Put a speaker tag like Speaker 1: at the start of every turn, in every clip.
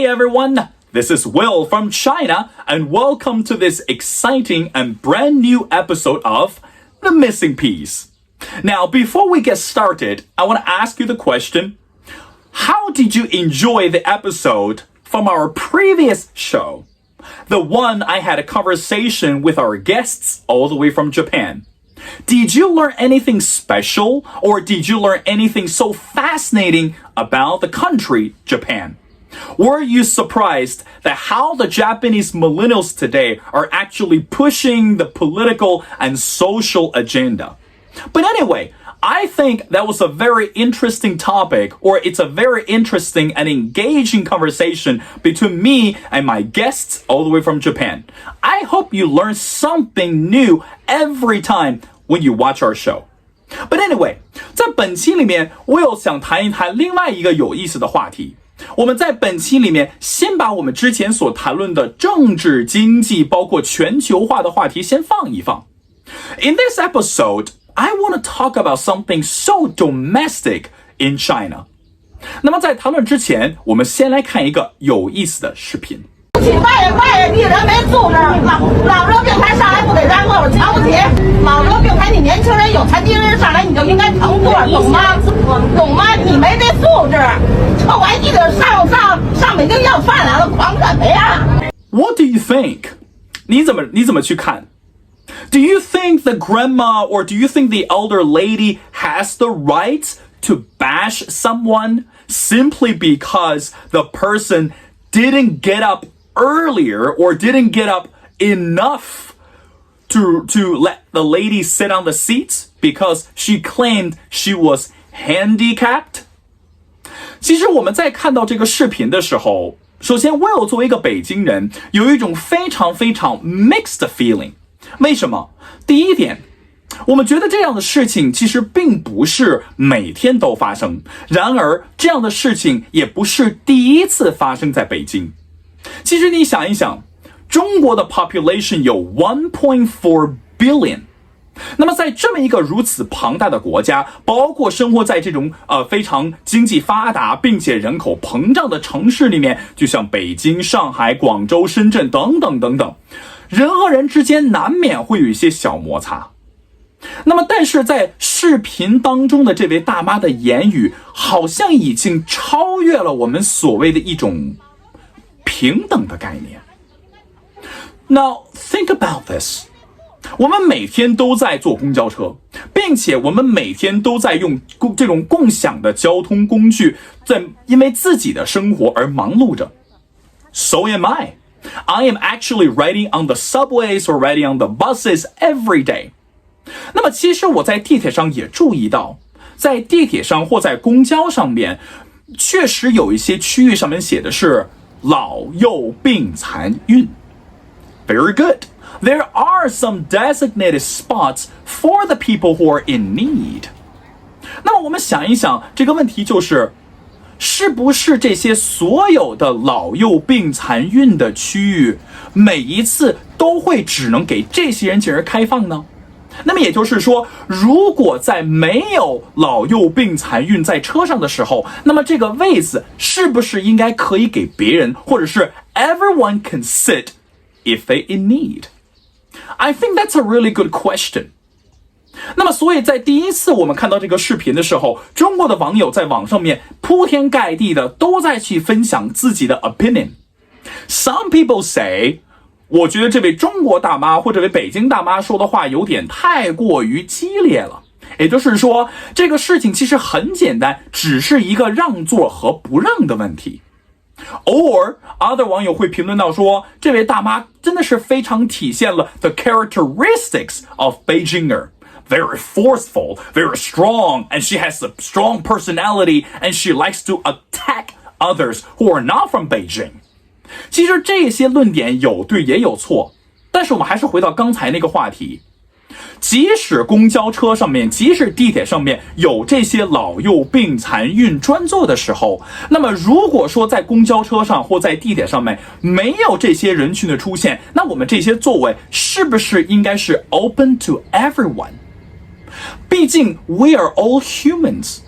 Speaker 1: Hey everyone, this is Will from China, and welcome to this exciting and brand new episode of The Missing Piece. Now, before we get started, I want to ask you the question, how did you enjoy the episode from our previous show? The one I had a conversation with our guests all the way from Japan. Did you learn anything special, or did you learn anything so fascinating about the country, Japan? Were you surprised that how the Japanese millennials today are actually pushing the political and social agenda? But anyway, I think that was a very interesting topic, or it's a very interesting and engaging conversation between me and my guests all the way from Japan. I hope you learn something new every time when you watch our show. But anyway, 在本期里面，我又想谈一谈另外一个有意思的话题。我们在本期里面先把我们之前所谈论的政治、经济，包括全球化的话题先放一放。In this episode, I want to talk about something so domestic in China. 那么在谈论之前，我们先来看一个有意思的视频。
Speaker 2: 外地人没素质，老弱病残上来不得让我瞧不起。老弱病残，你年轻人有残疾人上来你就应该乘坐，懂吗？懂吗？你没这素质，臭外地的上北京要饭来了，狂什么呀
Speaker 1: ？What do you think? 你怎么去看？ Do you think the grandma or do you think the elder lady has the right to bash someone simply because the person didn't get up earlier or didn't get up enough to let the lady sit on the seats because she claimed she was handicapped? 其实我们在看到这个视频的时候，首先 Will 作为一个北京人，有一种非常非常 mixed feeling。为什么？第一点，我们觉得这样的事情其实并不是每天都发生，然而这样的事情也不是第一次发生在北京。其实你想一想，中国的 population 有 1.4 billion， 那么在这么一个如此庞大的国家，包括生活在这种非常经济发达并且人口膨胀的城市里面，就像北京、上海、广州、深圳等等等等，人和人之间难免会有一些小摩擦。那么但是在视频当中的这位大妈的言语，好像已经超越了我们所谓的一种平等的概念。Now think about this， 我们每天都在坐公交车，并且我们每天都在用这种共享的交通工具，在因为自己的生活而忙碌着。So am I am actually riding on the subways or riding on the buses every day. 那么其实我在地铁上也注意到，在地铁上或在公交上面，确实有一些区域上面写的是老幼病残孕。Very good. There are some designated spots for the people who are in need. 那么我们想一想，这个问题就是，是不是这些所有的老幼病残孕的区域，每一次都会只能给这些人进行开放呢？那么也就是说，如果在没有老幼病残孕在车上的时候，那么这个位子是不是应该可以给别人，或者是 everyone can sit if they in need? I think that's a really good question. 那么所以在第一次我们看到这个视频的时候，中国的网友在网上面铺天盖地的都在去分享自己的 opinion. Some people say， 我觉得这位中国大妈或者这位北京大妈说的话有点太过于激烈了。也就是说，这个事情其实很简单，只是一个让座和不让的问题。Or other 网友会评论到说，这位大妈真的是非常体现了 the characteristics of Beijinger.Very forceful, very strong, and she has a strong personality, and she likes to attack others who are not from Beijing. 其实这些论点有对也有错，但是我们还是回到刚才那个话题。即使公交车上面，即使地铁上面有这些老幼病残孕专座的时候，那么如果说在公交车上或在地铁上面没有这些人群的出现，那我们这些座位是不是应该是 open to everyone？ 毕竟 we are all humans，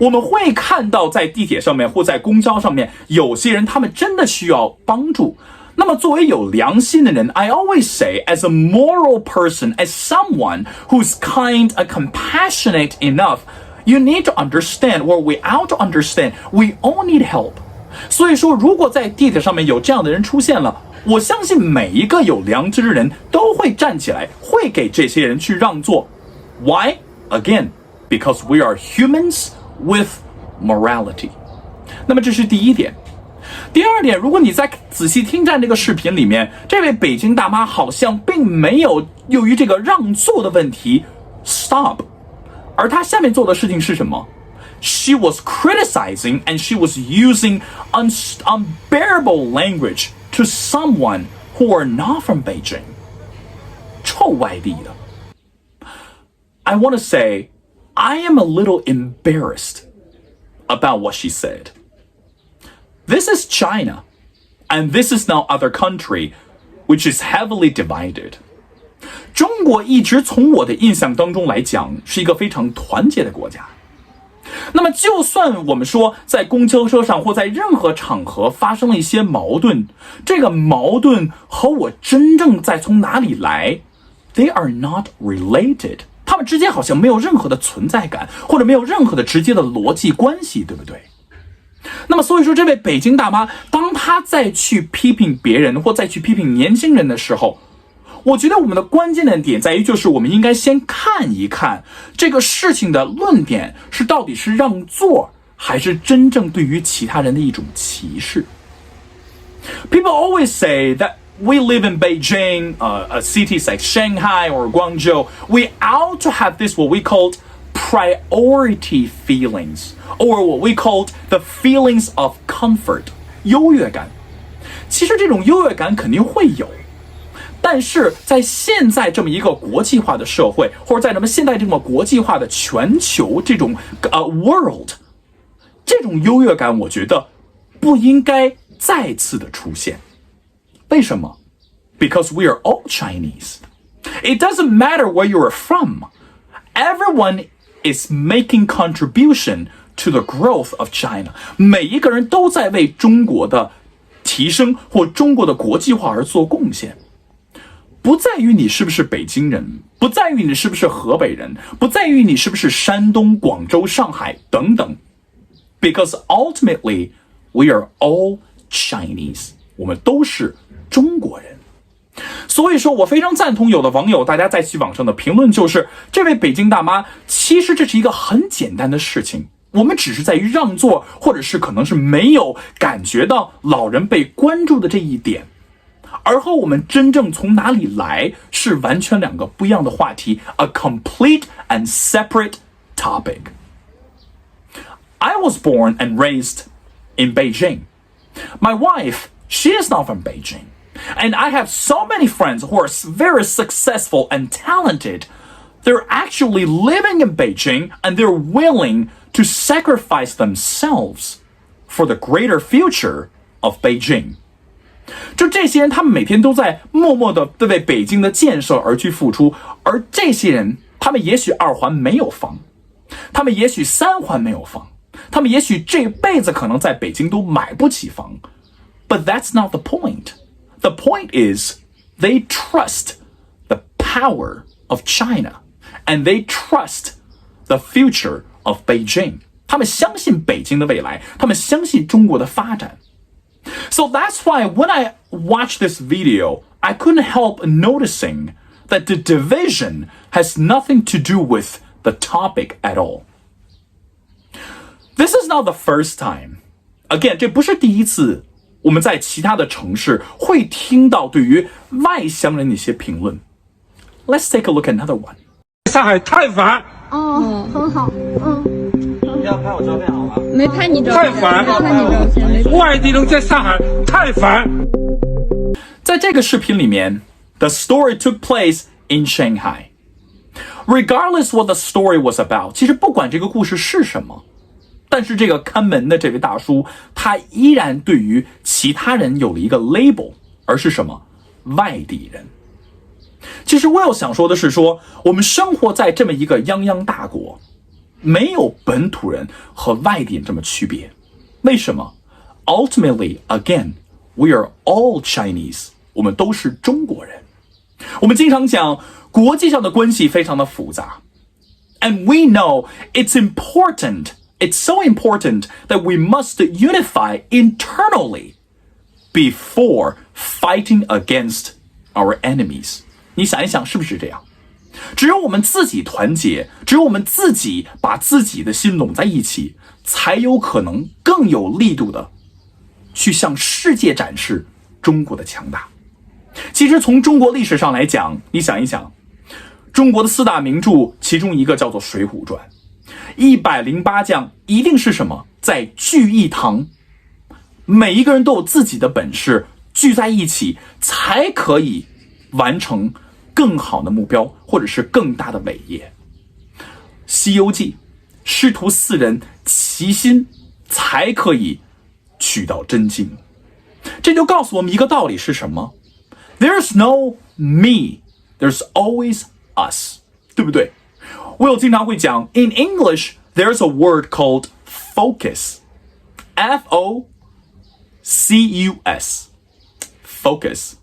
Speaker 1: 我们会看到在地铁上面或在公交上面，有些人他们真的需要帮助。那么作为有良心的人 I always say, as a moral person, as someone who's kind and compassionate enough, you need to understand, or we ought to understand, we all need help. 所以说，如果在地铁上面有这样的人出现了，我相信每一个有良知的人都会站起来，会给这些人去让座。Why? Again, because we are humans with morality. 那么这是第一点。第二点，如果你再仔细听这个视频里面，这位北京大妈好像并没有由于这个让座的问题 stop， 而她下面做的事情是什么？ She was criticizing and she was using unbearable language to someone who are not from Beijing. 臭外地的。I want to say, I am a little embarrassed about what she said. This is China, and this is now other country, which is heavily divided. 中国一直从我的印象当中来讲，是一个非常团结的国家。那么就算我们说在公交车上或在任何场合发生了一些矛盾，这个矛盾和我真正在从哪里来 they are not related. 他们之间好像没有任何的存在感，或者没有任何的直接的逻辑关系，对不对？那么所以说，这位北京大妈当她再去批评别人或再去批评年轻人的时候，我觉得我们的关键的点在于，就是我们应该先看一看这个事情的论点是到底是让座，还是真正对于其他人的一种歧视。People always say that we live in Beijing, cities like Shanghai or GuangZhou, we ought to have this what we called priority feelings, or what we called the feelings of comfort, 优越感。其实这种优越感肯定会有，但是在现在这么一个国际化的社会，或者在咱们现在这么国际化的全球这种world， 这种优越感我觉得不应该再次的出现。为什么？ Because we are all Chinese. It doesn't matter where you are from. Everyone is making contribution to the growth of China. 每一个人都在为中国的提升或中国的国际化而做贡献。不在于你是不是北京人，不在于你是不是河北人，不在于你是不是山东、广州、上海等等。Because ultimately, we are all Chinese. 我们都是中国人。所以说我非常赞同有的网友大家在其网上的评论，就是这位北京大妈其实这是一个很简单的事情，我们只是在于让座，或者是可能是没有感觉到老人被关注的这一点，而和我们真正从哪里来是完全两个不一样的话题， a complete and separate topic. I was born and raised in Beijing. My wife, she is not from Beijing. And I have so many friends who are very successful and talented. They're actually living in Beijing and they're willing to sacrifice themselves for the greater future of Beijing. 就这些人，他们每天都在默默的为北京的建设而去付出，而这些人，他们也许二环没有房，他们也许三环没有房，他们也许这辈子可能在北京都买不起房。But that's not the point. The point is, they trust the power of China, and they trust the future of Beijing. 他们相信北京的未来，他们相信中国的发展。So that's why when I watched this video, I couldn't help noticing that the division has nothing to do with the topic at all. This is not the first time. Again, 这不是第一次我们在其他的城市会听到对于外乡人的一些评论。Let's take a look at another one.
Speaker 3: 上海太烦。
Speaker 4: 哦，很好，
Speaker 5: 要拍我照片好吗？
Speaker 4: 没拍你照片，
Speaker 3: 太烦，
Speaker 4: 没拍你照片，没拍。
Speaker 3: 外地人在上海太烦。
Speaker 1: 在这个视频里面 ，the story took place in Shanghai. Regardless what the story was about, 其实不管这个故事是什么，但是这个看门的这位大叔，他依然对于其他人有了一个 label， 而是什么？外地人。其实我有想说的是说，我们生活在这么一个泱泱大国，没有本土人和外地人这么区别。为什么？ Ultimately, again, we are all Chinese. 我们都是中国人。我们经常讲国际上的关系非常的复杂。And we know it's important, it's so important that we must unify internally before fighting against our enemies. 你想一想是不是这样？只有我们自己团结，只有我们自己把自己的心拢在一起，才有可能更有力度的去向世界展示中国的强大。其实从中国历史上来讲，你想一想，中国的四大名著其中一个叫做《水浒传》，108将一定是什么？在聚一堂，每一个人都有自己的本事，聚在一起才可以完成更好的目标，或者是更大的伟业。《西游记》，师徒4人齐心才可以取到真经。这就告诉我们一个道理是什么？ There's no me, there's always us， 对不对？我有经常会讲 In English, there's a word called focus. F-O-C-U-S. Focus.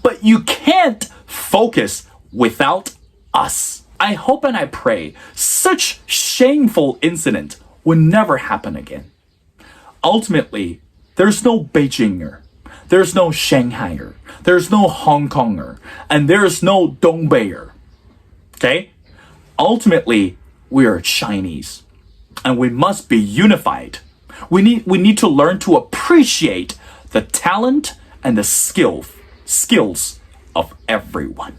Speaker 1: But you can't focus without us. I hope and I pray such shameful incident will never happen again. Ultimately, there's no Beijinger, there's no Shanghaier, there's no Hong Konger, and there's no Dongbeier. Okay? Ultimately, we are Chinese, and we must be unified. We need to learn to appreciate the talent and the skills of everyone.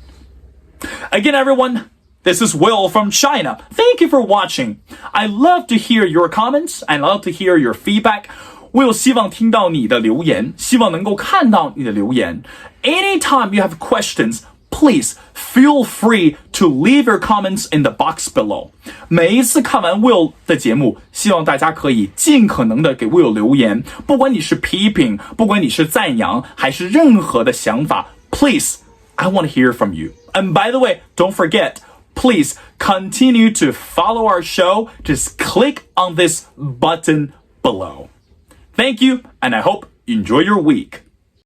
Speaker 1: Again, everyone, this is Will from China. Thank you for watching. I love to hear your comments. I love to hear your feedback. Will 希望听到你的留言，希望能够看到你的留言。Anytime you have questions, please feel free to leave your comments in the box below. 每一次看完 Will 的节目，希望大家可以尽可能的给 Will 留言，不管你是批评，不管你是赞扬，还是任何的想法 ，please, I want to hear from you. And by the way, don't forget, please continue to follow our show. Just click on this button below. Thank you, and I hope you enjoy your week.